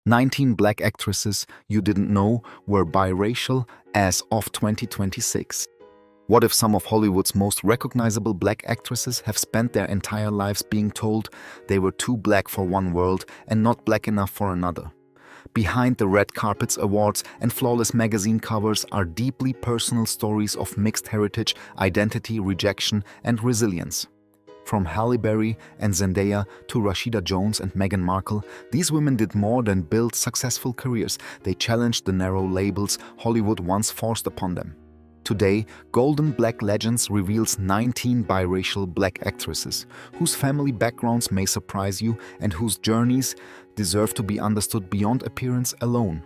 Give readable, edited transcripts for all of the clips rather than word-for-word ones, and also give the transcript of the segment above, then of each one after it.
19 black actresses you didn't know were biracial as of 2026. What if some of Hollywood's most recognizable black actresses have spent their entire lives being told they were too black for one world and not black enough for another? Behind the red carpets, awards, and flawless magazine covers are deeply personal stories of mixed heritage, identity, rejection, and resilience. From Halle Berry and Zendaya to Rashida Jones and Meghan Markle, these women did more than build successful careers. They challenged the narrow labels Hollywood once forced upon them. Today, Golden Black Legends reveals 19 biracial black actresses, whose family backgrounds may surprise you and whose journeys deserve to be understood beyond appearance alone.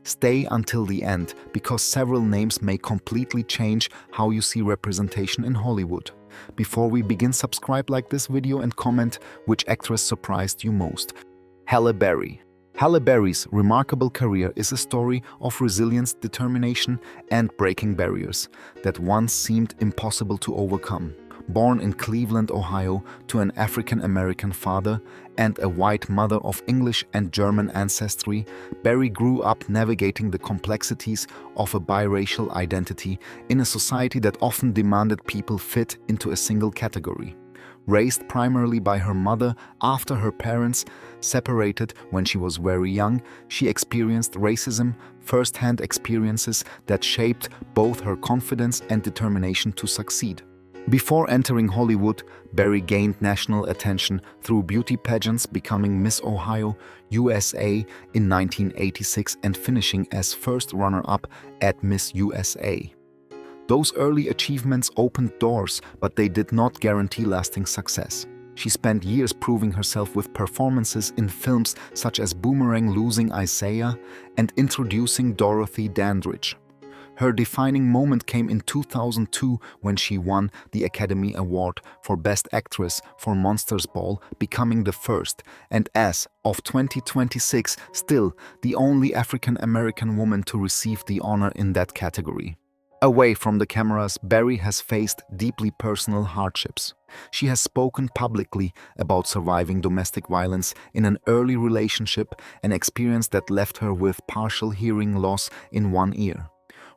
Stay until the end, because several names may completely change how you see representation in Hollywood. Before we begin, subscribe, like this video, and comment which actress surprised you most. Halle Berry. Halle Berry's remarkable career is a story of resilience, determination, and breaking barriers that once seemed impossible to overcome. Born in Cleveland, Ohio, to an African-American father and a white mother of English and German ancestry, Berry grew up navigating the complexities of a biracial identity in a society that often demanded people fit into a single category. Raised primarily by her mother after her parents separated when she was very young, she experienced racism, first-hand experiences that shaped both her confidence and determination to succeed. Before entering Hollywood, Berry gained national attention through beauty pageants, becoming Miss Ohio, USA in 1986 and finishing as first runner-up at Miss USA. Those early achievements opened doors, but they did not guarantee lasting success. She spent years proving herself with performances in films such as Boomerang, Losing Isaiah, and Introducing Dorothy Dandridge. Her defining moment came in 2002 when she won the Academy Award for Best Actress for Monsters Ball, becoming the first, and as of 2026, still the only African-American woman to receive the honor in that category. Away from the cameras, Berry has faced deeply personal hardships. She has spoken publicly about surviving domestic violence in an early relationship, an experience that left her with partial hearing loss in one ear.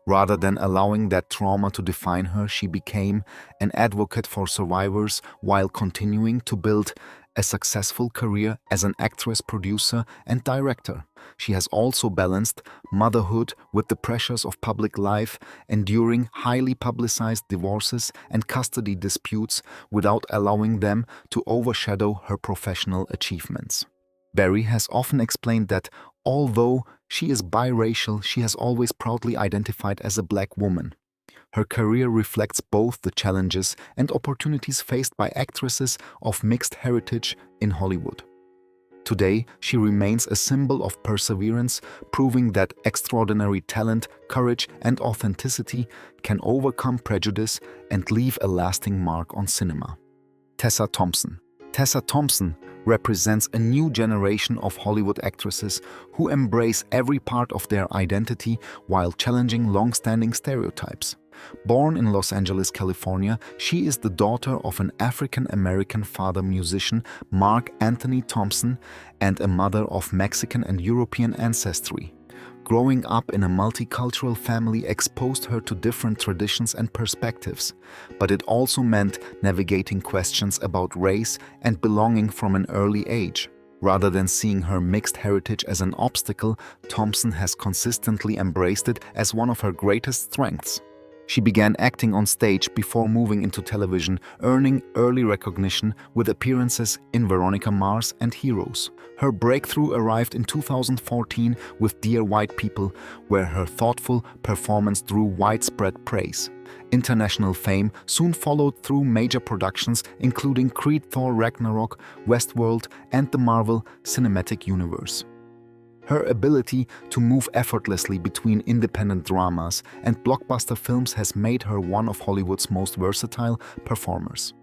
Rather than allowing that trauma to define her, she became an advocate for survivors while continuing to build a successful career as an actress, producer, and director. She has also balanced motherhood with the pressures of public life, enduring highly publicized divorces and custody disputes without allowing them to overshadow her professional achievements. Berry has often explained that although she is biracial, she has always proudly identified as a black woman. Her career reflects both the challenges and opportunities faced by actresses of mixed heritage in Hollywood. Today, she remains a symbol of perseverance, proving that extraordinary talent, courage, and authenticity can overcome prejudice and leave a lasting mark on cinema. Tessa Thompson. Tessa Thompson represents a new generation of Hollywood actresses who embrace every part of their identity while challenging long-standing stereotypes. Born in Los Angeles, California, she is the daughter of an African-American father musician, Mark Anthony Thompson, and a mother of Mexican and European ancestry. Growing up in a multicultural family exposed her to different traditions and perspectives, but it also meant navigating questions about race and belonging from an early age. Rather than seeing her mixed heritage as an obstacle, Thompson has consistently embraced it as one of her greatest strengths. She began acting on stage before moving into television, earning early recognition with appearances in Veronica Mars and Heroes. Her breakthrough arrived in 2014 with Dear White People, where her thoughtful performance drew widespread praise. International fame soon followed through major productions including Creed, Thor Ragnarok, Westworld, and the Marvel Cinematic Universe. Her ability to move effortlessly between independent dramas and blockbuster films has made her one of Hollywood's most versatile performers.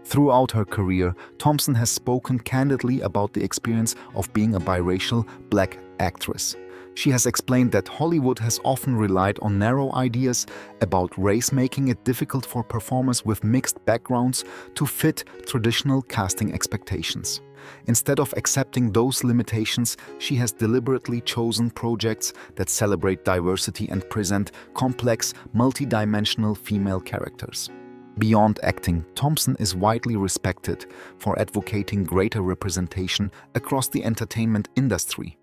Throughout her career, Thompson has spoken candidly about the experience of being a biracial black actress. She has explained that Hollywood has often relied on narrow ideas about race, making it difficult for performers with mixed backgrounds to fit traditional casting expectations. Instead of accepting those limitations, she has deliberately chosen projects that celebrate diversity and present complex, multidimensional female characters. Beyond acting, Thompson is widely respected for advocating greater representation across the entertainment industry.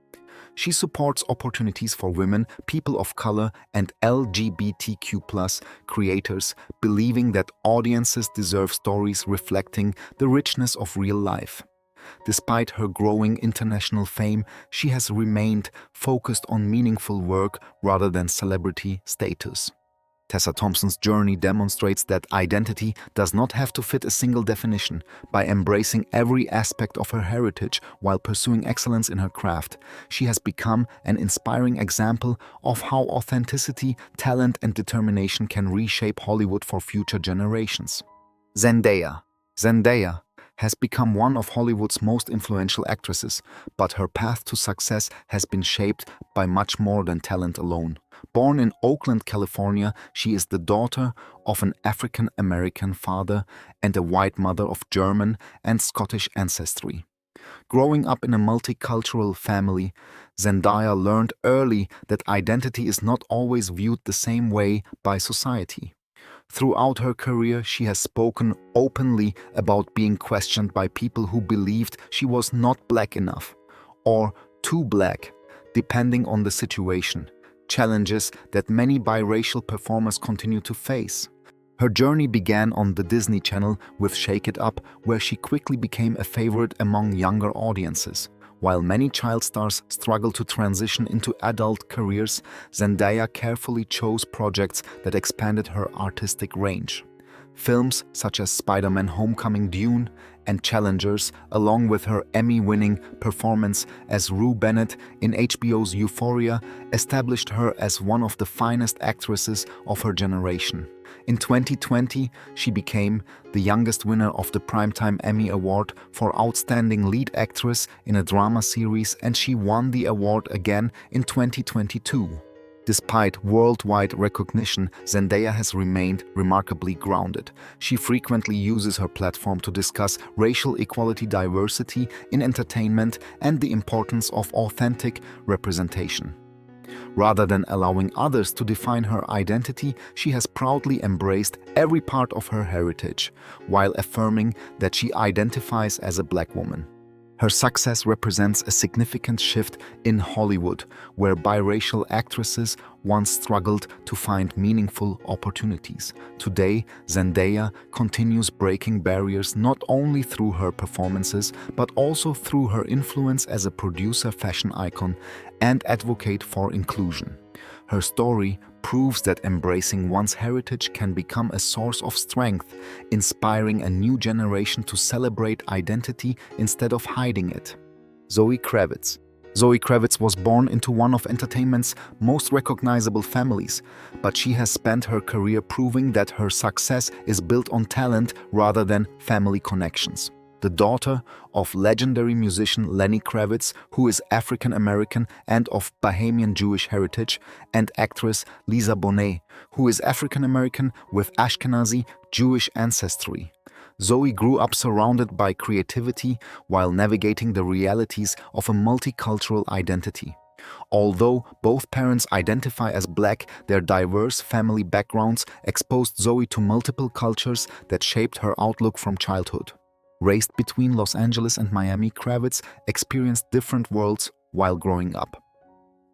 She supports opportunities for women, people of color, and LGBTQ+ creators, believing that audiences deserve stories reflecting the richness of real life. Despite her growing international fame, she has remained focused on meaningful work rather than celebrity status. Tessa Thompson's journey demonstrates that identity does not have to fit a single definition. By embracing every aspect of her heritage while pursuing excellence in her craft, she has become an inspiring example of how authenticity, talent, and determination can reshape Hollywood for future generations. Zendaya has become one of Hollywood's most influential actresses, but her path to success has been shaped by much more than talent alone. Born in Oakland, California, she is the daughter of an African-American father and a white mother of German and Scottish ancestry. Growing up in a multicultural family, Zendaya learned early that identity is not always viewed the same way by society. Throughout her career, she has spoken openly about being questioned by people who believed she was not black enough or too black, depending on the situation, challenges that many biracial performers continue to face. Her journey began on the Disney Channel with Shake It Up, where she quickly became a favorite among younger audiences. While many child stars struggle to transition into adult careers, Zendaya carefully chose projects that expanded her artistic range. Films such as Spider-Man: Homecoming, Dune, and Challengers, along with her Emmy-winning performance as Rue Bennett in HBO's Euphoria, established her as one of the finest actresses of her generation. In 2020, she became the youngest winner of the Primetime Emmy Award for Outstanding Lead Actress in a Drama Series, and she won the award again in 2022. Despite worldwide recognition, Zendaya has remained remarkably grounded. She frequently uses her platform to discuss racial equality, diversity in entertainment, and the importance of authentic representation. Rather than allowing others to define her identity, she has proudly embraced every part of her heritage, while affirming that she identifies as a Black woman. Her success represents a significant shift in Hollywood, where biracial actresses once struggled to find meaningful opportunities. Today, Zendaya continues breaking barriers not only through her performances, but also through her influence as a producer, fashion icon, and advocate for inclusion. Her story proves that embracing one's heritage can become a source of strength, inspiring a new generation to celebrate identity instead of hiding it. Zoë Kravitz. Zoë Kravitz was born into one of entertainment's most recognizable families, but she has spent her career proving that her success is built on talent rather than family connections. The daughter of legendary musician Lenny Kravitz, who is African American and of Bahamian Jewish heritage, and actress Lisa Bonet, who is African American with Ashkenazi Jewish ancestry. Zoë grew up surrounded by creativity while navigating the realities of a multicultural identity. Although both parents identify as Black, their diverse family backgrounds exposed Zoë to multiple cultures that shaped her outlook from childhood. Raised between Los Angeles and Miami, Kravitz experienced different worlds while growing up.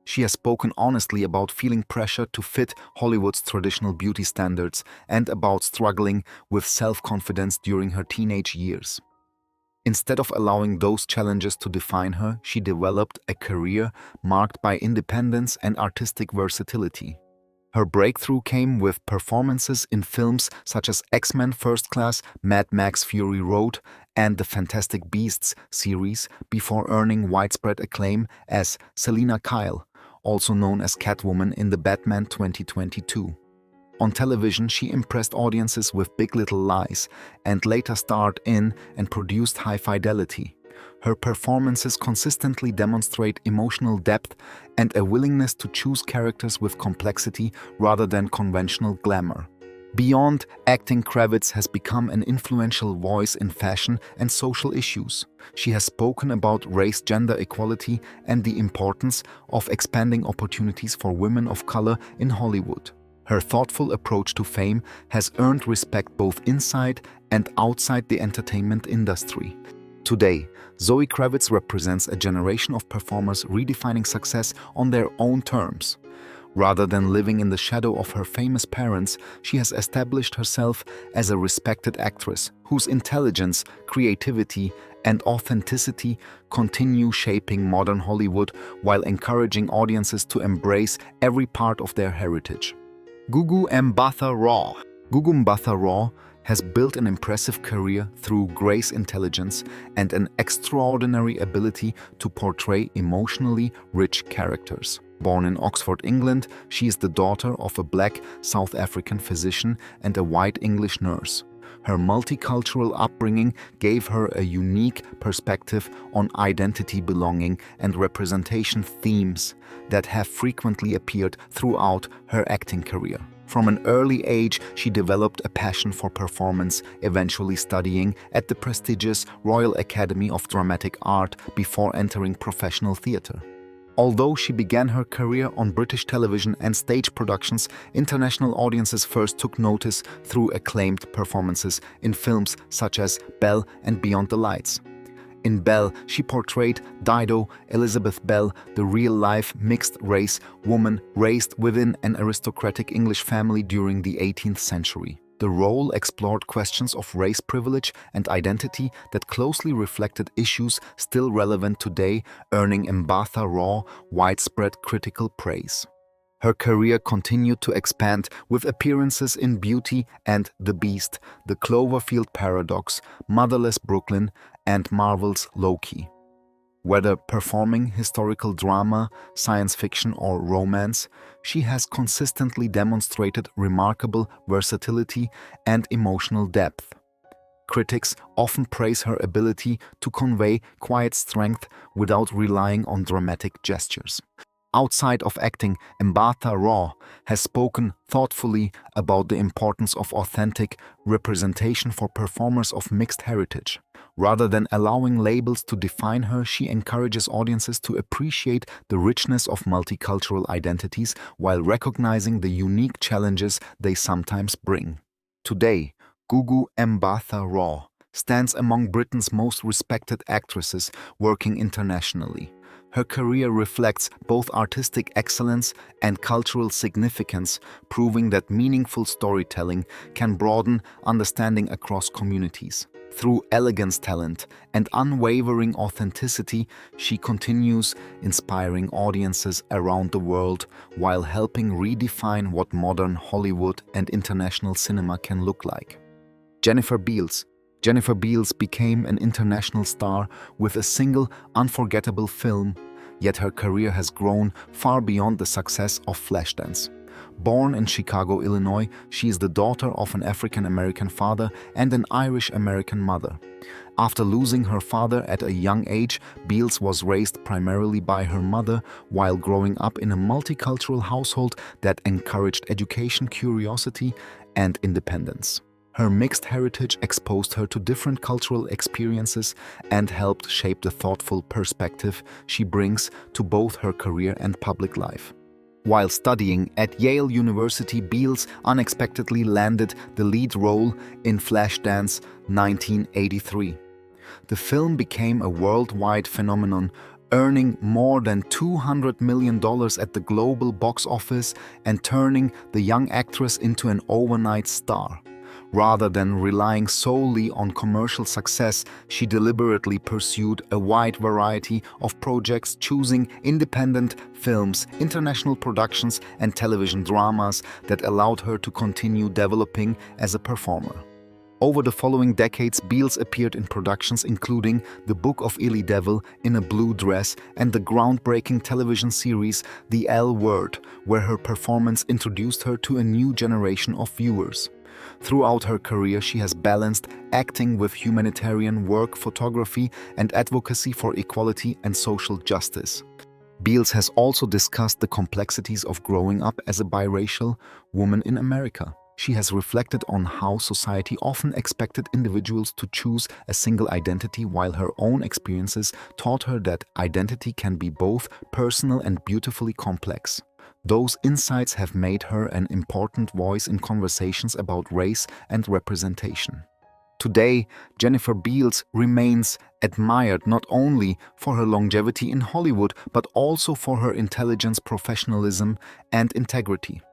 She has spoken honestly about feeling pressure to fit Hollywood's traditional beauty standards and about struggling with self-confidence during her teenage years. Instead of allowing those challenges to define her, she developed a career marked by independence and artistic versatility. Her breakthrough came with performances in films such as X-Men: First Class, Mad Max: Fury Road, and the Fantastic Beasts series, before earning widespread acclaim as Selina Kyle, also known as Catwoman in the Batman 2022. On television, she impressed audiences with Big Little Lies and later starred in and produced High Fidelity. Her performances consistently demonstrate emotional depth and a willingness to choose characters with complexity rather than conventional glamour. Beyond acting, Kravitz has become an influential voice in fashion and social issues. She has spoken about race-gender equality and the importance of expanding opportunities for women of color in Hollywood. Her thoughtful approach to fame has earned respect both inside and outside the entertainment industry. Today, Zoë Kravitz represents a generation of performers redefining success on their own terms. Rather than living in the shadow of her famous parents, she has established herself as a respected actress whose intelligence, creativity, and authenticity continue shaping modern Hollywood while encouraging audiences to embrace every part of their heritage. Gugu Mbatha-Raw. Gugu Mbatha-Raw has built an impressive career through grace, intelligence, and an extraordinary ability to portray emotionally rich characters. Born in Oxford, England, she is the daughter of a black South African physician and a white English nurse. Her multicultural upbringing gave her a unique perspective on identity, belonging, and representation themes that have frequently appeared throughout her acting career. From an early age, she developed a passion for performance, eventually studying at the prestigious Royal Academy of Dramatic Art before entering professional theatre. Although she began her career on British television and stage productions, international audiences first took notice through acclaimed performances in films such as Belle and Beyond the Lights. In Belle, she portrayed Dido, Elizabeth Bell, the real-life mixed-race woman raised within an aristocratic English family during the 18th century. The role explored questions of race privilege and identity that closely reflected issues still relevant today, earning Mbatha-Raw widespread critical praise. Her career continued to expand with appearances in Beauty and the Beast, The Cloverfield Paradox, Motherless Brooklyn, and Marvel's Loki. Whether performing historical drama, science fiction, or romance, she has consistently demonstrated remarkable versatility and emotional depth. Critics often praise her ability to convey quiet strength without relying on dramatic gestures. Outside of acting, Mbatha-Raw has spoken thoughtfully about the importance of authentic representation for performers of mixed heritage. Rather than allowing labels to define her, she encourages audiences to appreciate the richness of multicultural identities while recognizing the unique challenges they sometimes bring. Today, Gugu Mbatha-Raw stands among Britain's most respected actresses working internationally. Her career reflects both artistic excellence and cultural significance, proving that meaningful storytelling can broaden understanding across communities. Through elegance, talent, and unwavering authenticity, she continues inspiring audiences around the world while helping redefine what modern Hollywood and international cinema can look like. Jennifer Beals. Jennifer Beals became an international star with a single unforgettable film, yet her career has grown far beyond the success of Flashdance. Born in Chicago, Illinois, she is the daughter of an African-American father and an Irish-American mother. After losing her father at a young age, Beals was raised primarily by her mother while growing up in a multicultural household that encouraged education, curiosity, and independence. Her mixed heritage exposed her to different cultural experiences and helped shape the thoughtful perspective she brings to both her career and public life. While studying at Yale University, Beals unexpectedly landed the lead role in Flashdance 1983. The film became a worldwide phenomenon, earning more than $200 million at the global box office and turning the young actress into an overnight star. Rather than relying solely on commercial success, she deliberately pursued a wide variety of projects, choosing independent films, international productions, and television dramas that allowed her to continue developing as a performer. Over the following decades, Beals appeared in productions including The Book of Eli Devil in a Blue Dress and the groundbreaking television series The L Word, where her performance introduced her to a new generation of viewers. Throughout her career, she has balanced acting with humanitarian work, photography, and advocacy for equality and social justice. Beals has also discussed the complexities of growing up as a biracial woman in America. She has reflected on how society often expected individuals to choose a single identity, while her own experiences taught her that identity can be both personal and beautifully complex. Those insights have made her an important voice in conversations about race and representation. Today, Jennifer Beals remains admired not only for her longevity in Hollywood, but also for her intelligence, professionalism, and integrity.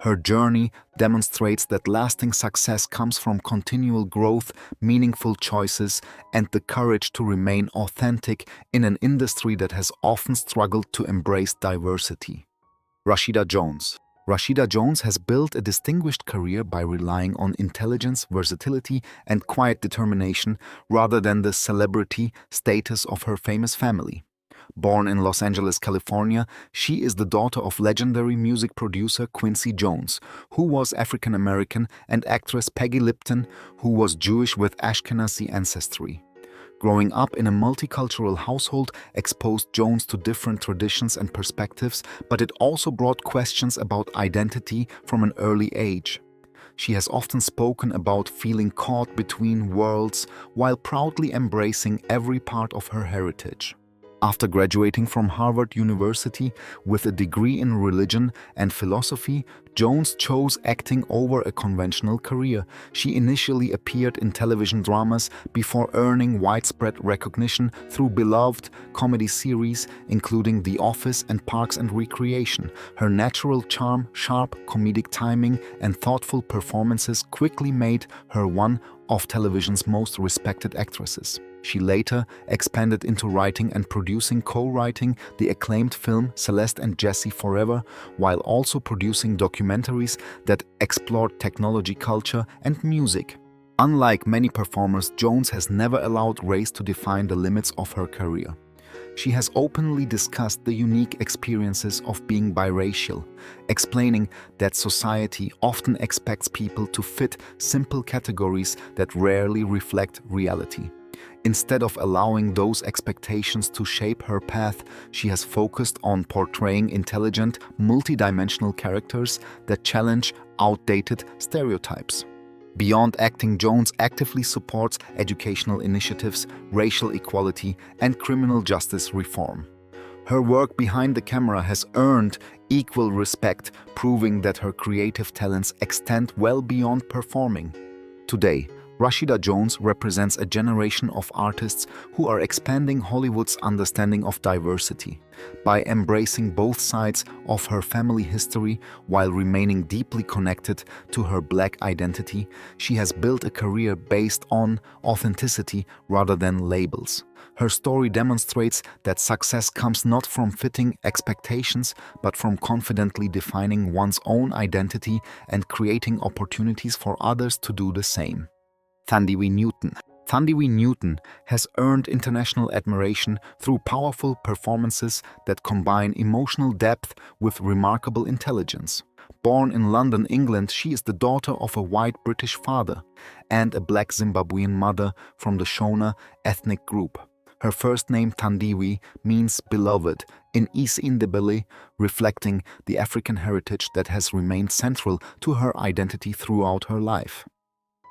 Her journey demonstrates that lasting success comes from continual growth, meaningful choices, and the courage to remain authentic in an industry that has often struggled to embrace diversity. Rashida Jones. Rashida Jones has built a distinguished career by relying on intelligence, versatility, and quiet determination rather than the celebrity status of her famous family. Born in Los Angeles, California, she is the daughter of legendary music producer Quincy Jones, who was African American, and actress Peggy Lipton, who was Jewish with Ashkenazi ancestry. Growing up in a multicultural household exposed Jones to different traditions and perspectives, but it also brought questions about identity from an early age. She has often spoken about feeling caught between worlds while proudly embracing every part of her heritage. After graduating from Harvard University with a degree in religion and philosophy, Jones chose acting over a conventional career. She initially appeared in television dramas before earning widespread recognition through beloved comedy series, including The Office and Parks and Recreation. Her natural charm, sharp comedic timing, and thoughtful performances quickly made her one of television's most respected actresses. She later expanded into writing and producing, co-writing the acclaimed film Celeste and Jesse Forever, while also producing documentaries that explored technology, culture, and music. Unlike many performers, Jones has never allowed race to define the limits of her career. She has openly discussed the unique experiences of being biracial, explaining that society often expects people to fit simple categories that rarely reflect reality. Instead of allowing those expectations to shape her path, she has focused on portraying intelligent, multidimensional characters that challenge outdated stereotypes. Beyond acting, Jones actively supports educational initiatives, racial equality, and criminal justice reform. Her work behind the camera has earned equal respect, proving that her creative talents extend well beyond performing. Today, Rashida Jones represents a generation of artists who are expanding Hollywood's understanding of diversity. By embracing both sides of her family history while remaining deeply connected to her Black identity, she has built a career based on authenticity rather than labels. Her story demonstrates that success comes not from fitting expectations, but from confidently defining one's own identity and creating opportunities for others to do the same. Thandiwe Newton. Thandiwe Newton has earned international admiration through powerful performances that combine emotional depth with remarkable intelligence. Born in London, England, she is the daughter of a white British father and a black Zimbabwean mother from the Shona ethnic group. Her first name, Thandiwe, means beloved in isiNdebele, reflecting the African heritage that has remained central to her identity throughout her life.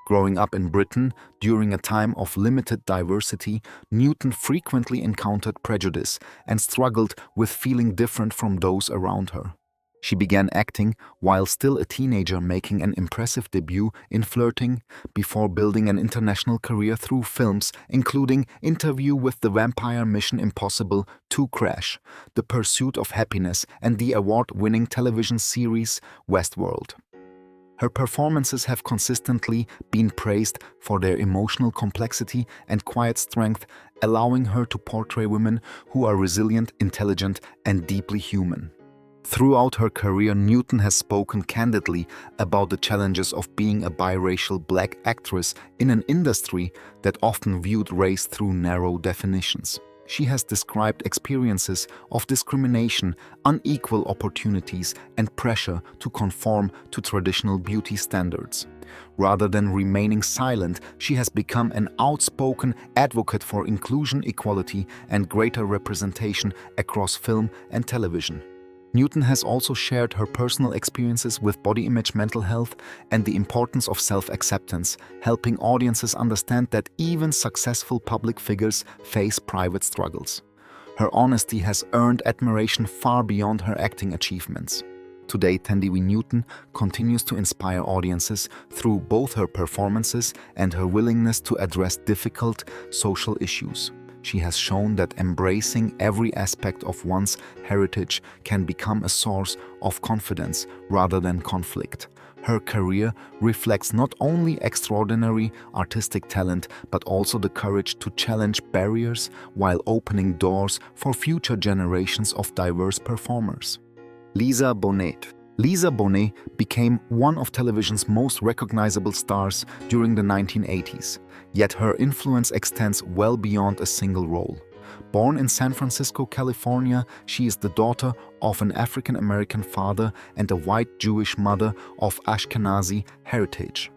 Growing up in Britain during a time of limited diversity, Newton frequently encountered prejudice and struggled with feeling different from those around her. She began acting while still a teenager, making an impressive debut in Flirting before building an international career through films including Interview with the Vampire, Mission Impossible 2: Crash, The Pursuit of Happiness, and the award-winning television series Westworld. Her performances have consistently been praised for their emotional complexity and quiet strength, allowing her to portray women who are resilient, intelligent, and deeply human. Throughout her career, Newton has spoken candidly about the challenges of being a biracial Black actress in an industry that often viewed race through narrow definitions. she has described experiences of discrimination, unequal opportunities, and pressure to conform to traditional beauty standards. Rather than remaining silent, she has become an outspoken advocate for inclusion, equality, and greater representation across film and television. Newton has also shared her personal experiences with body image, mental health, and the importance of self-acceptance, helping audiences understand that even successful public figures face private struggles. Her honesty has earned admiration far beyond her acting achievements. Today, Thandiwe Newton continues to inspire audiences through both her performances and her willingness to address difficult social issues. She has shown that embracing every aspect of one's heritage can become a source of confidence rather than conflict. Her career reflects not only extraordinary artistic talent but also the courage to challenge barriers while opening doors for future generations of diverse performers. Lisa Bonet. Lisa Bonet became one of television's most recognizable stars during the 1980s, yet her influence extends well beyond a single role. Born in San Francisco, California, she is the daughter of an African-American father and a white Jewish mother of Ashkenazi heritage.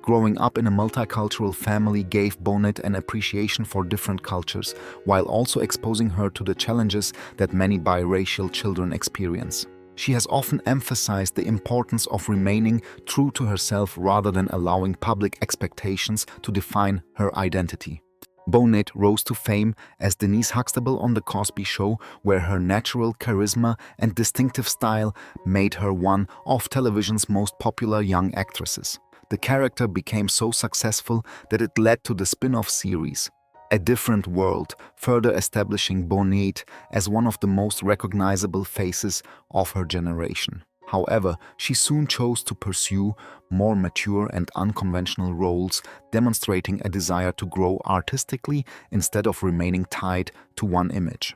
Growing up in a multicultural family gave Bonet an appreciation for different cultures, while also exposing her to the challenges that many biracial children experience. She has often emphasized the importance of remaining true to herself rather than allowing public expectations to define her identity. Bonet rose to fame as Denise Huxtable on The Cosby Show, where her natural charisma and distinctive style made her one of television's most popular young actresses. The character became so successful that it led to the spin-off series, A Different World, further establishing Bonet as one of the most recognizable faces of her generation. However, she soon chose to pursue more mature and unconventional roles, demonstrating a desire to grow artistically instead of remaining tied to one image.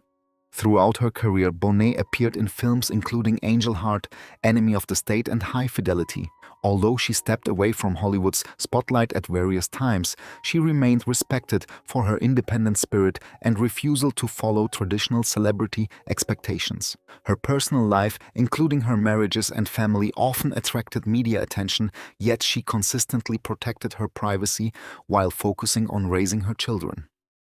Throughout her career, Bonet appeared in films including Angel Heart, Enemy of the State, and High Fidelity. Although she stepped away from Hollywood's spotlight at various times, she remained respected for her independent spirit and refusal to follow traditional celebrity expectations. Her personal life, including her marriages and family, often attracted media attention, yet she consistently protected her privacy while focusing on raising her children.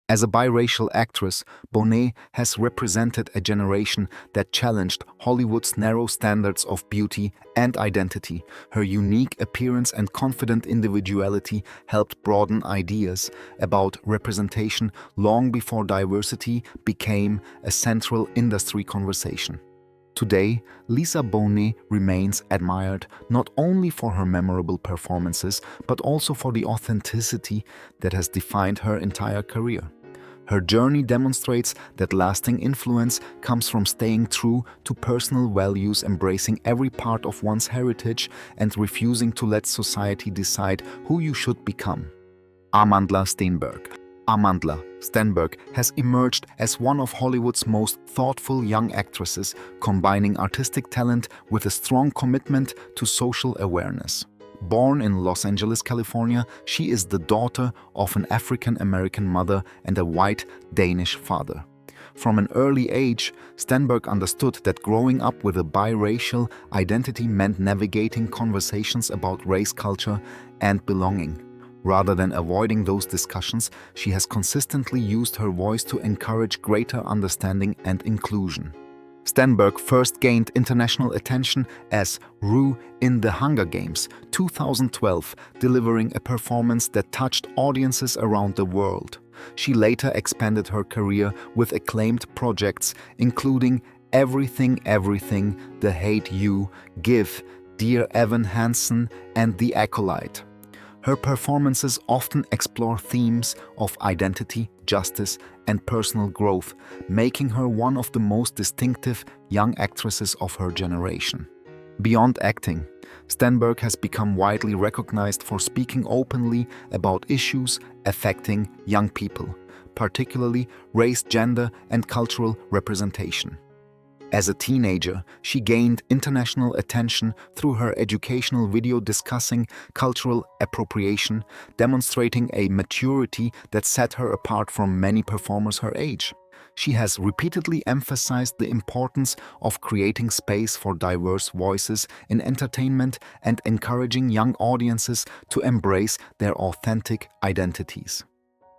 As a biracial actress, Bonet has represented a generation that challenged Hollywood's narrow standards of beauty and identity. Her unique appearance and confident individuality helped broaden ideas about representation long before diversity became a central industry conversation. Today, Lisa Bonet remains admired not only for her memorable performances, but also for the authenticity that has defined her entire career. Her journey demonstrates that lasting influence comes from staying true to personal values, embracing every part of one's heritage, and refusing to let society decide who you should become. Amandla Stenberg. Amandla Stenberg has emerged as one of Hollywood's most thoughtful young actresses, combining artistic talent with a strong commitment to social awareness. Born in Los Angeles, California, she is the daughter of an African-American mother and a white Danish father. From an early age, Stenberg understood that growing up with a biracial identity meant navigating conversations about race, culture, and belonging. Rather than avoiding those discussions, she has consistently used her voice to encourage greater understanding and inclusion. Stenberg first gained international attention as Rue in The Hunger Games 2012, delivering a performance that touched audiences around the world. She later expanded her career with acclaimed projects including Everything Everything, The Hate You, Give, Dear Evan Hansen, and The Acolyte. Her performances often explore themes of identity, justice, and personal growth, making her one of the most distinctive young actresses of her generation. Beyond acting, Stenberg has become widely recognized for speaking openly about issues affecting young people, particularly race, gender, and cultural representation. As a teenager, she gained international attention through her educational video discussing cultural appropriation, demonstrating a maturity that set her apart from many performers her age. She has repeatedly emphasized the importance of creating space for diverse voices in entertainment and encouraging young audiences to embrace their authentic identities.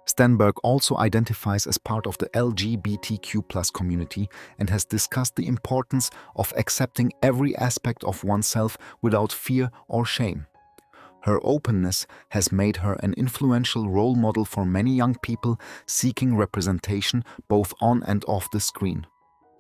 Stenberg also identifies as part of the LGBTQ+ community and has discussed the importance of accepting every aspect of oneself without fear or shame. Her openness has made her an influential role model for many young people seeking representation both on and off the screen.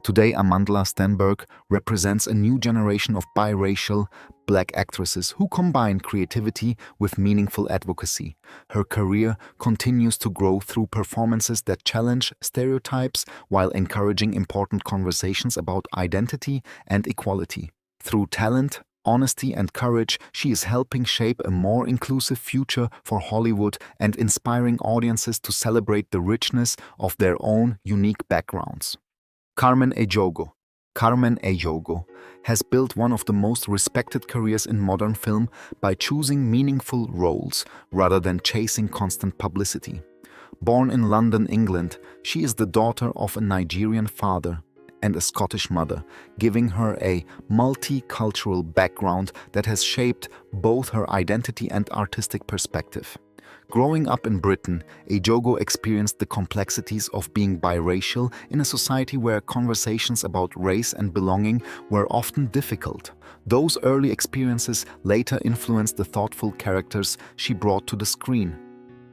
Today, Amandla Stenberg represents a new generation of biracial Black actresses who combine creativity with meaningful advocacy. Her career continues to grow through performances that challenge stereotypes while encouraging important conversations about identity and equality. Through talent, honesty and courage, she is helping shape a more inclusive future for Hollywood and inspiring audiences to celebrate the richness of their own unique backgrounds. Carmen Ejogo. Carmen Ejogo has built one of the most respected careers in modern film by choosing meaningful roles rather than chasing constant publicity. Born in London, England, she is the daughter of a Nigerian father and a Scottish mother, giving her a multicultural background that has shaped both her identity and artistic perspective. Growing up in Britain, Ejogo experienced the complexities of being biracial in a society where conversations about race and belonging were often difficult. Those early experiences later influenced the thoughtful characters she brought to the screen.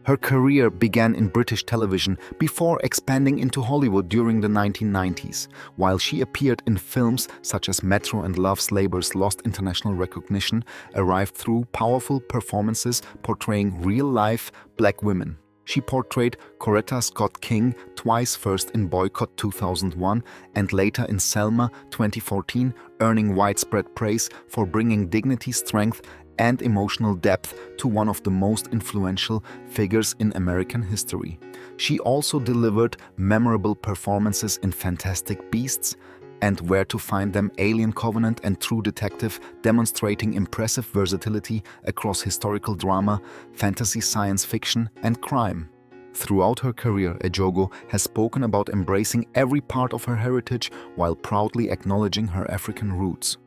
Her career began in British television before expanding into Hollywood during the 1990s. While she appeared in films such as Metro and Love's Labour's lost international recognition arrived through powerful performances portraying real-life Black women. She portrayed Coretta Scott King twice, first in Boycott 2001 and later in Selma 2014, earning widespread praise for bringing dignity, strength, and emotional depth to one of the most influential figures in American history. She also delivered memorable performances in Fantastic Beasts and Where to Find Them, Alien Covenant, and True Detective, demonstrating impressive versatility across historical drama, fantasy, science fiction, and crime. Throughout her career, Ejogo has spoken about embracing every part of her heritage while proudly acknowledging her African roots.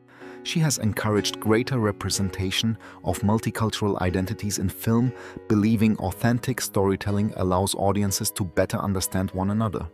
She has encouraged greater representation of multicultural identities in film, believing authentic storytelling allows audiences to better understand one another.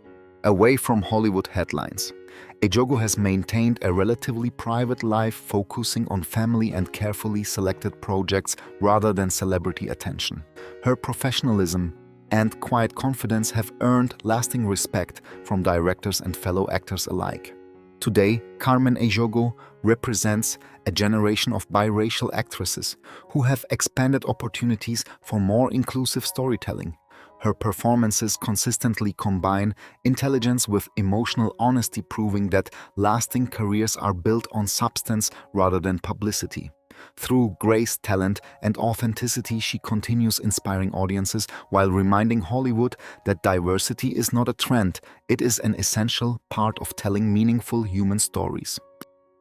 Away from Hollywood headlines, Ejogo has maintained a relatively private life, focusing on family and carefully selected projects rather than celebrity attention. Her professionalism and quiet confidence have earned lasting respect from directors and fellow actors alike. Today, Carmen Ejogo represents a generation of biracial actresses who have expanded opportunities for more inclusive storytelling. Her performances consistently combine intelligence with emotional honesty, proving that lasting careers are built on substance rather than publicity. Through grace, talent, and authenticity, she continues inspiring audiences while reminding Hollywood that diversity is not a trend, it is an essential part of telling meaningful human stories.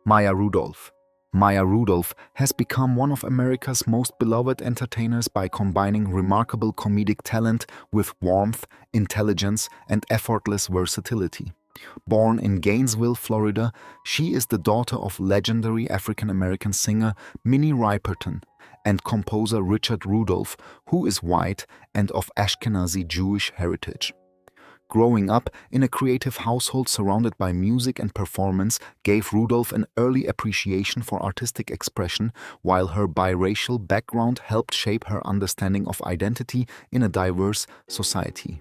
Maya Rudolph. Maya Rudolph has become one of America's most beloved entertainers by combining remarkable comedic talent with warmth, intelligence, and effortless versatility. Born in Gainesville, Florida, she is the daughter of legendary African-American singer Minnie Riperton and composer Richard Rudolph, who is white and of Ashkenazi Jewish heritage. Growing up in a creative household surrounded by music and performance gave Rudolph an early appreciation for artistic expression, while her biracial background helped shape her understanding of identity in a diverse society.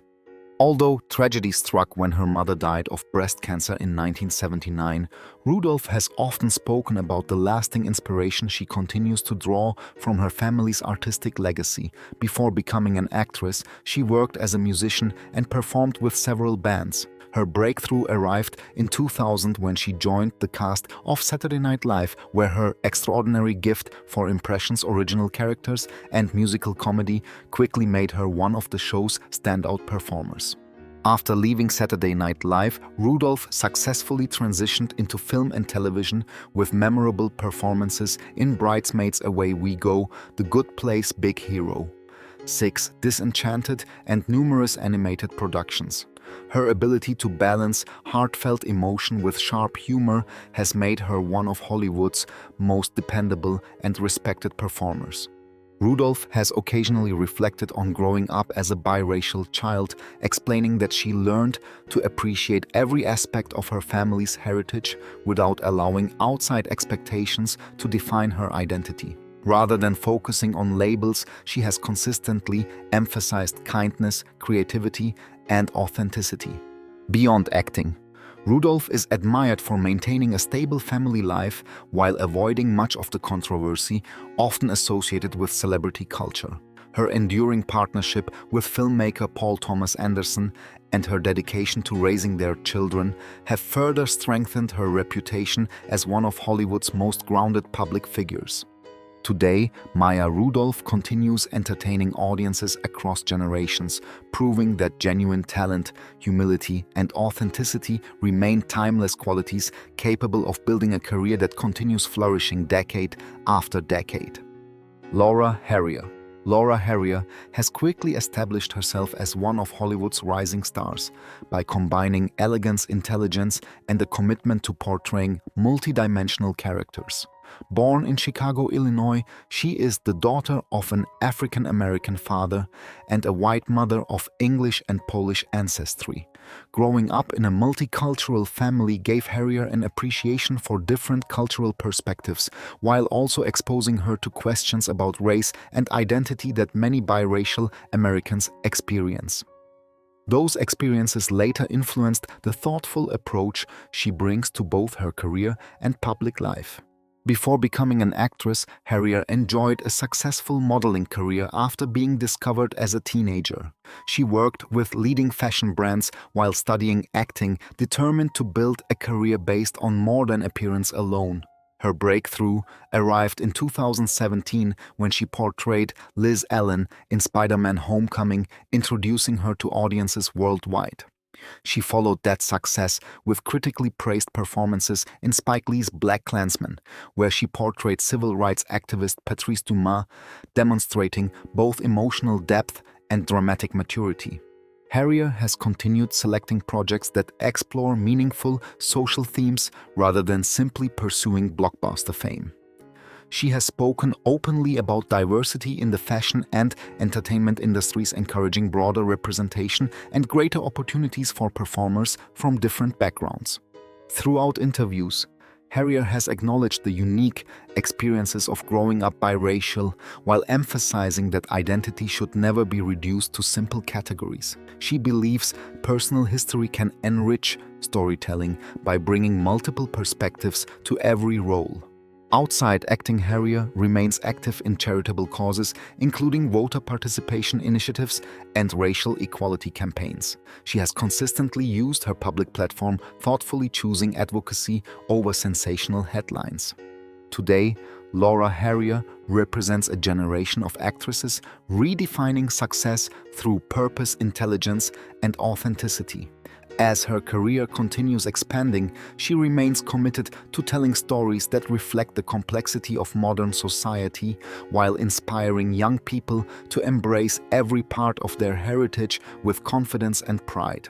Although tragedy struck when her mother died of breast cancer in 1979, Rudolph has often spoken about the lasting inspiration she continues to draw from her family's artistic legacy. Before becoming an actress, she worked as a musician and performed with several bands. Her breakthrough arrived in 2000 when she joined the cast of Saturday Night Live, where her extraordinary gift for impressions, original characters, and musical comedy quickly made her one of the show's standout performers. After leaving Saturday Night Live, Rudolph successfully transitioned into film and television with memorable performances in Bridesmaids, Away We Go, The Good Place, Big Hero 6, Disenchanted, and numerous animated productions. Her ability to balance heartfelt emotion with sharp humor has made her one of Hollywood's most dependable and respected performers. Rudolph has occasionally reflected on growing up as a biracial child, explaining that she learned to appreciate every aspect of her family's heritage without allowing outside expectations to define her identity. Rather than focusing on labels, she has consistently emphasized kindness, creativity, and authenticity. Beyond acting, Rudolph is admired for maintaining a stable family life while avoiding much of the controversy often associated with celebrity culture. Her enduring partnership with filmmaker Paul Thomas Anderson and her dedication to raising their children have further strengthened her reputation as one of Hollywood's most grounded public figures. Today, Maya Rudolph continues entertaining audiences across generations, proving that genuine talent, humility, and authenticity remain timeless qualities capable of building a career that continues flourishing decade after decade. Harrier. Harrier has quickly established herself as one of Hollywood's rising stars by combining elegance, intelligence, and a commitment to portraying multidimensional characters. Born in Chicago, Illinois, she is the daughter of an African-American father and a white mother of English and Polish ancestry. Growing up in a multicultural family gave Harrier an appreciation for different cultural perspectives, while also exposing her to questions about race and identity that many biracial Americans experience. Those experiences later influenced the thoughtful approach she brings to both her career and public life. Before becoming an actress, Harrier enjoyed a successful modeling career after being discovered as a teenager. She worked with leading fashion brands while studying acting, determined to build a career based on more than appearance alone. Her breakthrough arrived in 2017 when she portrayed Liz Allen in Spider-Man: Homecoming, introducing her to audiences worldwide. She followed that success with critically praised performances in Spike Lee's BlacKkKlansman, where she portrayed civil rights activist Patrice Dumas, demonstrating both emotional depth and dramatic maturity. Harrier has continued selecting projects that explore meaningful social themes rather than simply pursuing blockbuster fame. She has spoken openly about diversity in the fashion and entertainment industries, encouraging broader representation and greater opportunities for performers from different backgrounds. Throughout interviews, Harrier has acknowledged the unique experiences of growing up biracial while emphasizing that identity should never be reduced to simple categories. She believes personal history can enrich storytelling by bringing multiple perspectives to every role. Outside acting, Harrier remains active in charitable causes, including voter participation initiatives and racial equality campaigns. She has consistently used her public platform, thoughtfully choosing advocacy over sensational headlines. Today, Harrier represents a generation of actresses redefining success through purpose, intelligence, and authenticity. As her career continues expanding, she remains committed to telling stories that reflect the complexity of modern society while inspiring young people to embrace every part of their heritage with confidence and pride.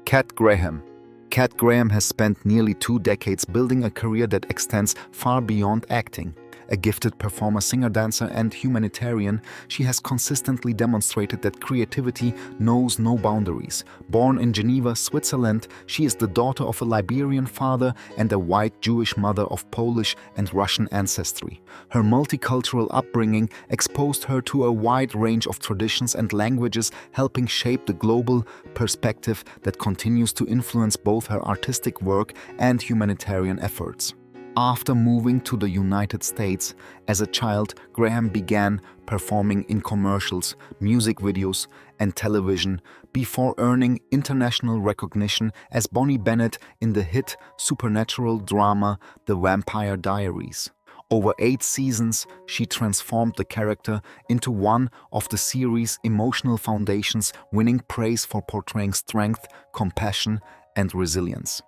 Kat Graham. Kat Graham has spent nearly 2 decades building a career that extends far beyond acting. A gifted performer, singer, dancer, and humanitarian, she has consistently demonstrated that creativity knows no boundaries. Born in Geneva, Switzerland, she is the daughter of a Liberian father and a white Jewish mother of Polish and Russian ancestry. Her multicultural upbringing exposed her to a wide range of traditions and languages, helping shape the global perspective that continues to influence both her artistic work and humanitarian efforts. After moving to the United States as a child, Graham began performing in commercials, music videos, and television before earning international recognition as Bonnie Bennett in the hit supernatural drama The Vampire Diaries. Over 8 seasons, she transformed the character into one of the series' emotional foundations, winning praise for portraying strength, compassion, and resilience.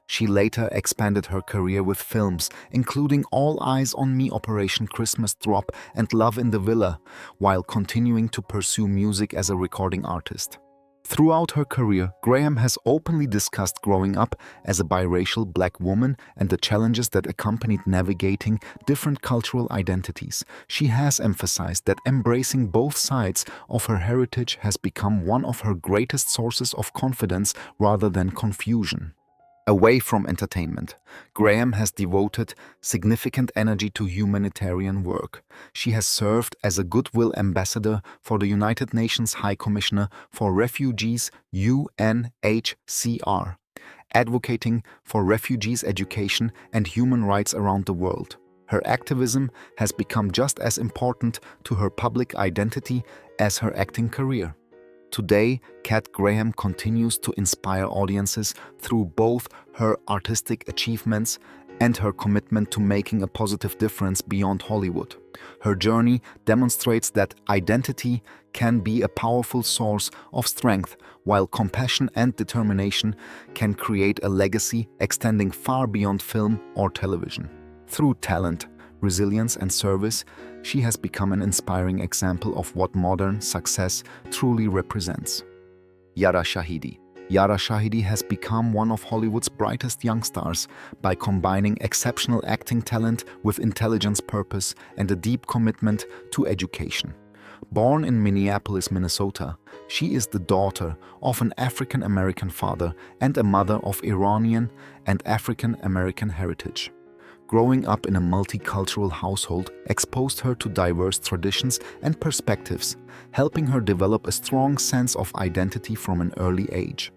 She later expanded her career with films, including All Eyes on Me, Operation Christmas Drop, and Love in the Villa, while continuing to pursue music as a recording artist. Throughout her career, Graham has openly discussed growing up as a biracial black woman and the challenges that accompanied navigating different cultural identities. She has emphasized that embracing both sides of her heritage has become one of her greatest sources of confidence rather than confusion. Away from entertainment, Graham has devoted significant energy to humanitarian work. She has served as a goodwill ambassador for the United Nations High Commissioner for Refugees (UNHCR), advocating for refugees' education and human rights around the world. Her activism has become just as important to her public identity as her acting career. Today, Kat Graham continues to inspire audiences through both her artistic achievements and her commitment to making a positive difference beyond Hollywood. Her journey demonstrates that identity can be a powerful source of strength, while compassion and determination can create a legacy extending far beyond film or television. Through talent, resilience, and service, she has become an inspiring example of what modern success truly represents. Yara Shahidi. Yara Shahidi has become one of Hollywood's brightest young stars by combining exceptional acting talent with intelligence, purpose, and a deep commitment to education. Born in Minneapolis, Minnesota, she is the daughter of an African-American father and a mother of Iranian and African-American heritage. Growing up in a multicultural household exposed her to diverse traditions and perspectives, helping her develop a strong sense of identity from an early age.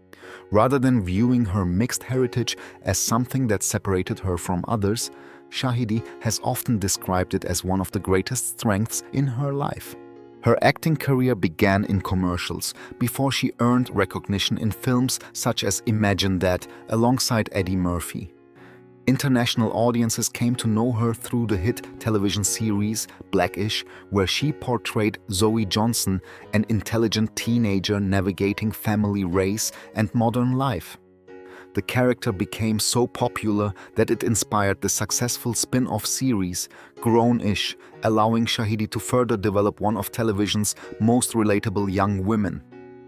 Rather than viewing her mixed heritage as something that separated her from others, Shahidi has often described it as one of the greatest strengths in her life. Her acting career began in commercials before she earned recognition in films such as Imagine That alongside Eddie Murphy. International audiences came to know her through the hit television series Blackish, where she portrayed Zoe Johnson, an intelligent teenager navigating family, race, and modern life. The character became so popular that it inspired the successful spin-off series Grown-ish, allowing Shahidi to further develop one of television's most relatable young women.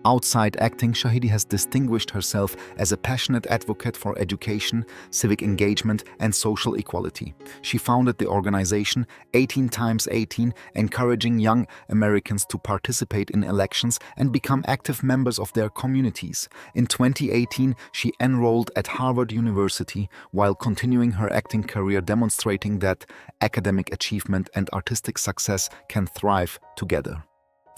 Outside acting, Shahidi has distinguished herself as a passionate advocate for education, civic engagement, and social equality. She founded the organization 18x18, encouraging young Americans to participate in elections and become active members of their communities. In 2018, she enrolled at Harvard University while continuing her acting career, demonstrating that academic achievement and artistic success can thrive together.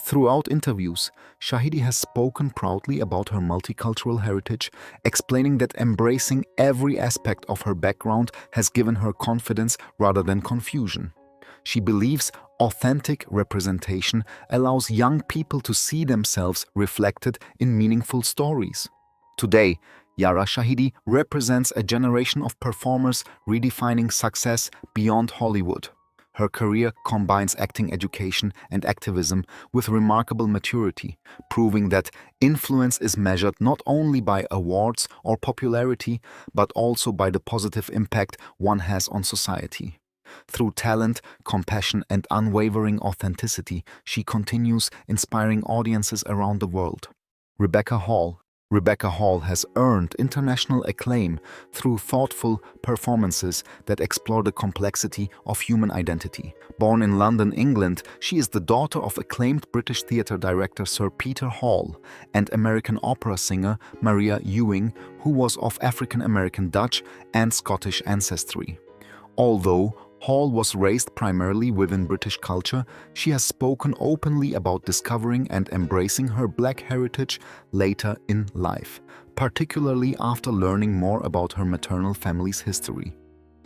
Throughout interviews, Shahidi has spoken proudly about her multicultural heritage, explaining that embracing every aspect of her background has given her confidence rather than confusion. She believes authentic representation allows young people to see themselves reflected in meaningful stories. Today, Yara Shahidi represents a generation of performers redefining success beyond Hollywood. Her career combines acting education and activism with remarkable maturity, proving that influence is measured not only by awards or popularity, but also by the positive impact one has on society. Through talent, compassion, and unwavering authenticity, she continues inspiring audiences around the world. Rebecca Hall has earned international acclaim through thoughtful performances that explore the complexity of human identity. Born in London, England, she is the daughter of acclaimed British theatre director Sir Peter Hall and American opera singer Maria Ewing, who was of African-American, Dutch, and Scottish ancestry. Although Hall was raised primarily within British culture, she has spoken openly about discovering and embracing her Black heritage later in life, particularly after learning more about her maternal family's history.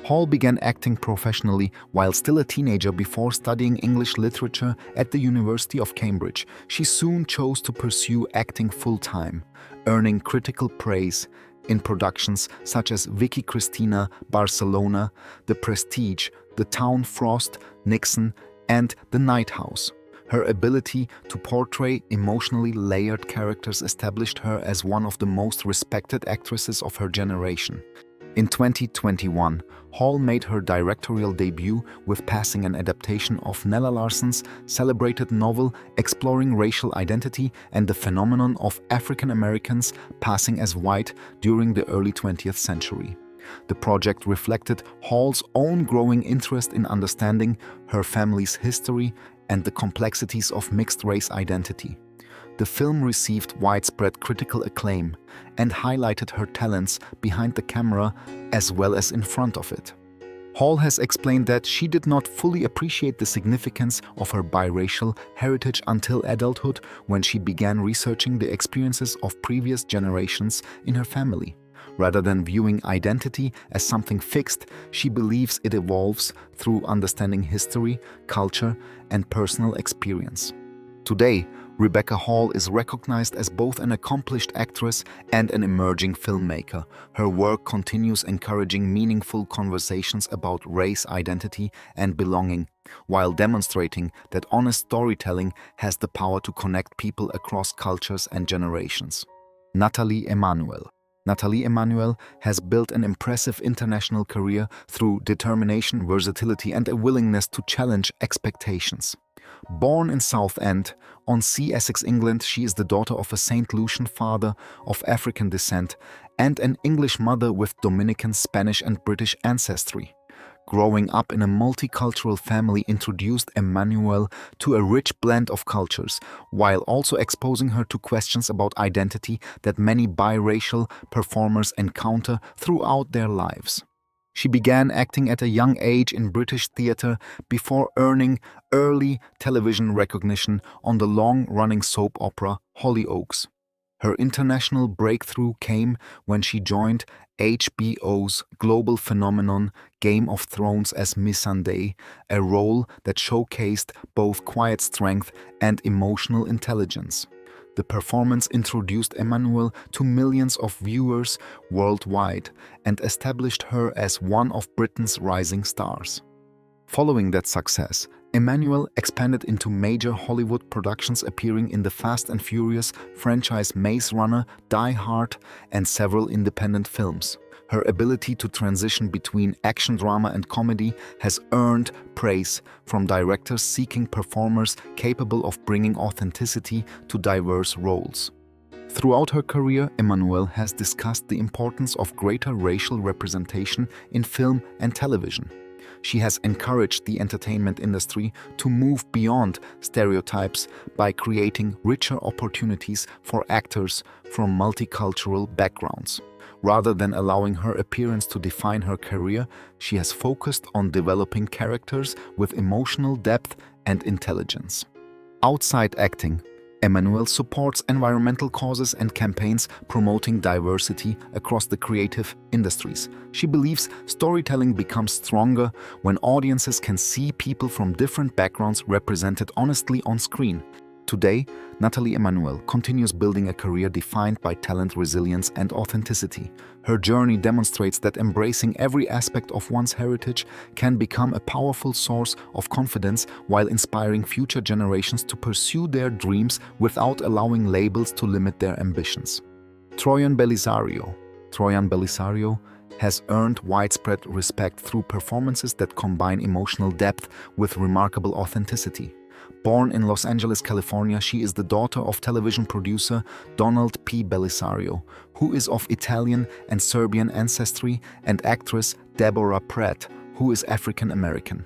Hall began acting professionally while still a teenager before studying English literature at the University of Cambridge. She soon chose to pursue acting full-time, earning critical praise in productions such as Vicky Cristina, Barcelona, The Prestige, The Town Frost, Nixon, and The Night House. Her ability to portray emotionally layered characters established her as one of the most respected actresses of her generation. In 2021, Hall made her directorial debut with passing an adaptation of Nella Larsen's celebrated novel exploring racial identity and the phenomenon of African Americans passing as white during the early 20th century. The project reflected Hall's own growing interest in understanding her family's history and the complexities of mixed-race identity. The film received widespread critical acclaim and highlighted her talents behind the camera as well as in front of it. Hall has explained that she did not fully appreciate the significance of her biracial heritage until adulthood, when she began researching the experiences of previous generations in her family. Rather than viewing identity as something fixed, she believes it evolves through understanding history, culture, and personal experience. Today, Rebecca Hall is recognized as both an accomplished actress and an emerging filmmaker. Her work continues encouraging meaningful conversations about race identity and belonging, while demonstrating that honest storytelling has the power to connect people across cultures and generations. Nathalie Emmanuel. Nathalie Emmanuel has built an impressive international career through determination, versatility, and a willingness to challenge expectations. Born in Southend, on Sea, Essex, England, she is the daughter of a St. Lucian father of African descent and an English mother with Dominican, Spanish, and British ancestry. Growing up in a multicultural family introduced Emmanuel to a rich blend of cultures, while also exposing her to questions about identity that many biracial performers encounter throughout their lives. She began acting at a young age in British theatre before earning early television recognition on the long-running soap opera Hollyoaks. Her international breakthrough came when she joined HBO's global phenomenon Game of Thrones as Missandei, a role that showcased both quiet strength and emotional intelligence. The performance introduced Emmanuel to millions of viewers worldwide and established her as one of Britain's rising stars. Following that success, Emmanuel expanded into major Hollywood productions, appearing in the Fast and Furious franchise Maze Runner, Die Hard, and several independent films. Her ability to transition between action drama and comedy has earned praise from directors seeking performers capable of bringing authenticity to diverse roles. Throughout her career, Emmanuel has discussed the importance of greater racial representation in film and television. She has encouraged the entertainment industry to move beyond stereotypes by creating richer opportunities for actors from multicultural backgrounds. Rather than allowing her appearance to define her career, she has focused on developing characters with emotional depth and intelligence. Outside acting, Emmanuel supports environmental causes and campaigns promoting diversity across the creative industries. She believes storytelling becomes stronger when audiences can see people from different backgrounds represented honestly on screen. Today, Nathalie Emmanuel continues building a career defined by talent, resilience, and authenticity. Her journey demonstrates that embracing every aspect of one's heritage can become a powerful source of confidence while inspiring future generations to pursue their dreams without allowing labels to limit their ambitions. Troian Bellisario. Troian Bellisario has earned widespread respect through performances that combine emotional depth with remarkable authenticity. Born in Los Angeles, California, she is the daughter of television producer Donald P. Bellisario, who is of Italian and Serbian ancestry, and actress Deborah Pratt, who is African American.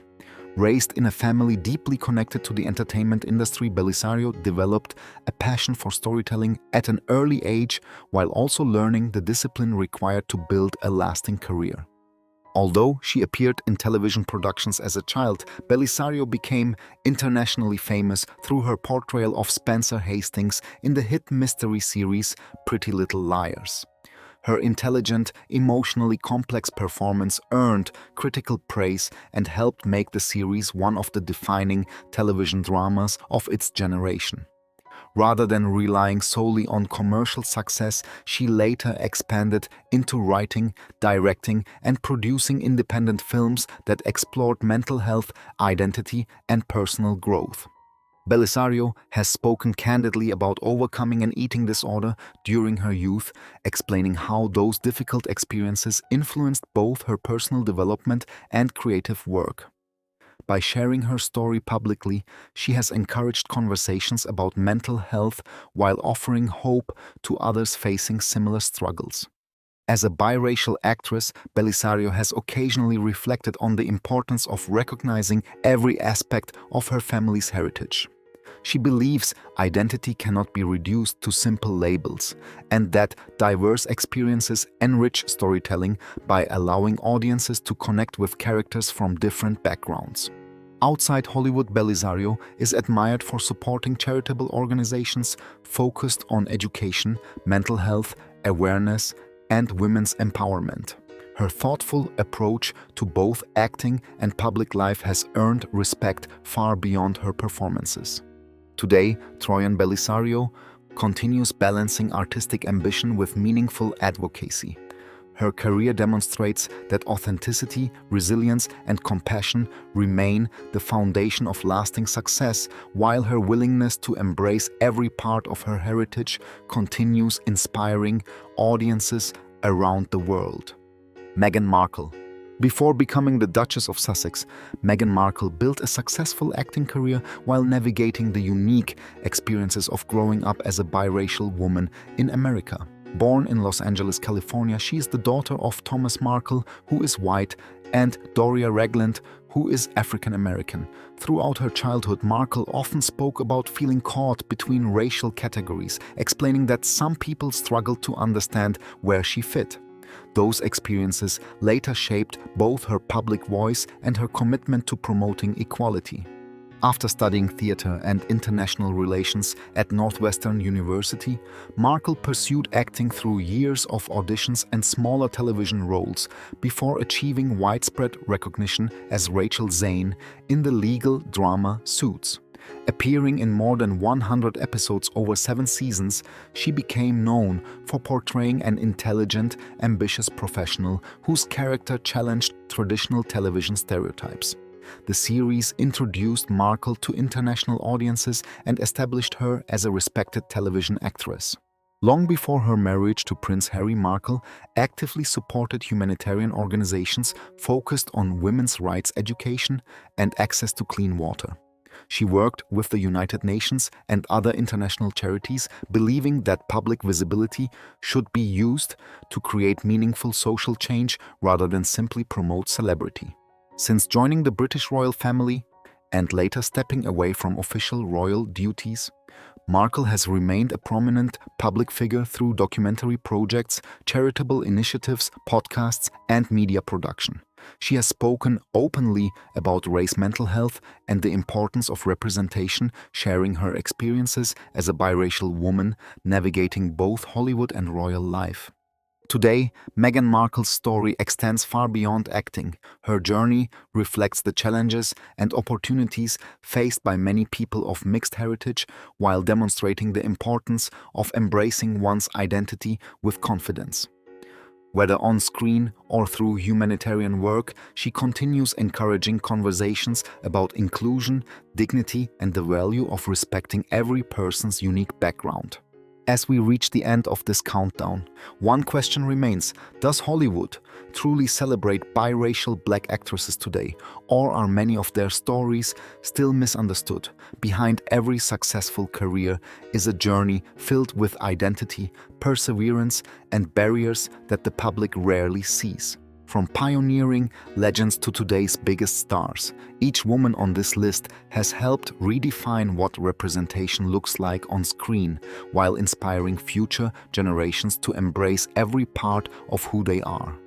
Raised in a family deeply connected to the entertainment industry, Bellisario developed a passion for storytelling at an early age, while also learning the discipline required to build a lasting career. Although she appeared in television productions as a child, Bellisario became internationally famous through her portrayal of Spencer Hastings in the hit mystery series Pretty Little Liars. Her intelligent, emotionally complex performance earned critical praise and helped make the series one of the defining television dramas of its generation. Rather than relying solely on commercial success, she later expanded into writing, directing, and producing independent films that explored mental health, identity, and personal growth. Bellisario has spoken candidly about overcoming an eating disorder during her youth, explaining how those difficult experiences influenced both her personal development and creative work. By sharing her story publicly, she has encouraged conversations about mental health while offering hope to others facing similar struggles. As a biracial actress, Bellisario has occasionally reflected on the importance of recognizing every aspect of her family's heritage. She believes identity cannot be reduced to simple labels, and that diverse experiences enrich storytelling by allowing audiences to connect with characters from different backgrounds. Outside Hollywood, Bellisario is admired for supporting charitable organizations focused on education, mental health, awareness, and women's empowerment. Her thoughtful approach to both acting and public life has earned respect far beyond her performances. Today, Troian Bellisario continues balancing artistic ambition with meaningful advocacy. Her career demonstrates that authenticity, resilience, and compassion remain the foundation of lasting success, while her willingness to embrace every part of her heritage continues inspiring audiences around the world. Meghan Markle. Before becoming the Duchess of Sussex, Meghan Markle built a successful acting career while navigating the unique experiences of growing up as a biracial woman in America. Born in Los Angeles, California, she is the daughter of Thomas Markle, who is white, and Doria Ragland, who is African American. Throughout her childhood, Markle often spoke about feeling caught between racial categories, explaining that some people struggled to understand where she fit. Those experiences later shaped both her public voice and her commitment to promoting equality. After studying theater and international relations at Northwestern University, Markle pursued acting through years of auditions and smaller television roles before achieving widespread recognition as Rachel Zane in the legal drama Suits. Appearing in more than 100 episodes over 7 seasons, she became known for portraying an intelligent, ambitious professional whose character challenged traditional television stereotypes. The series introduced Markle to international audiences and established her as a respected television actress. Long before her marriage to Prince Harry, Markle actively supported humanitarian organizations focused on women's rights education and access to clean water. She worked with the United Nations and other international charities, believing that public visibility should be used to create meaningful social change rather than simply promote celebrity. Since joining the British royal family and later stepping away from official royal duties, Markle has remained a prominent public figure through documentary projects, charitable initiatives, podcasts, and media production. She has spoken openly about race, mental health, and the importance of representation, sharing her experiences as a biracial woman navigating both Hollywood and royal life. Today, Meghan Markle's story extends far beyond acting. Her journey reflects the challenges and opportunities faced by many people of mixed heritage while demonstrating the importance of embracing one's identity with confidence. Whether on screen or through humanitarian work, she continues encouraging conversations about inclusion, dignity, and the value of respecting every person's unique background. As we reach the end of this countdown, one question remains: does Hollywood truly celebrate biracial black actresses today, or are many of their stories still misunderstood? Behind every successful career is a journey filled with identity, perseverance, and barriers that the public rarely sees. From pioneering legends to today's biggest stars, each woman on this list has helped redefine what representation looks like on screen, while inspiring future generations to embrace every part of who they are.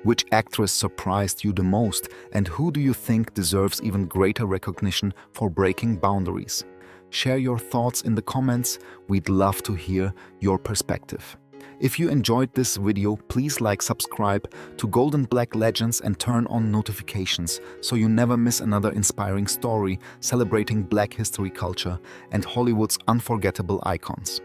Which actress surprised you the most, and who do you think deserves even greater recognition for breaking boundaries? Share your thoughts in the comments. We'd love to hear your perspective. If you enjoyed this video, please like, subscribe to Golden Black Legends and turn on notifications so you never miss another inspiring story celebrating Black history culture and Hollywood's unforgettable icons.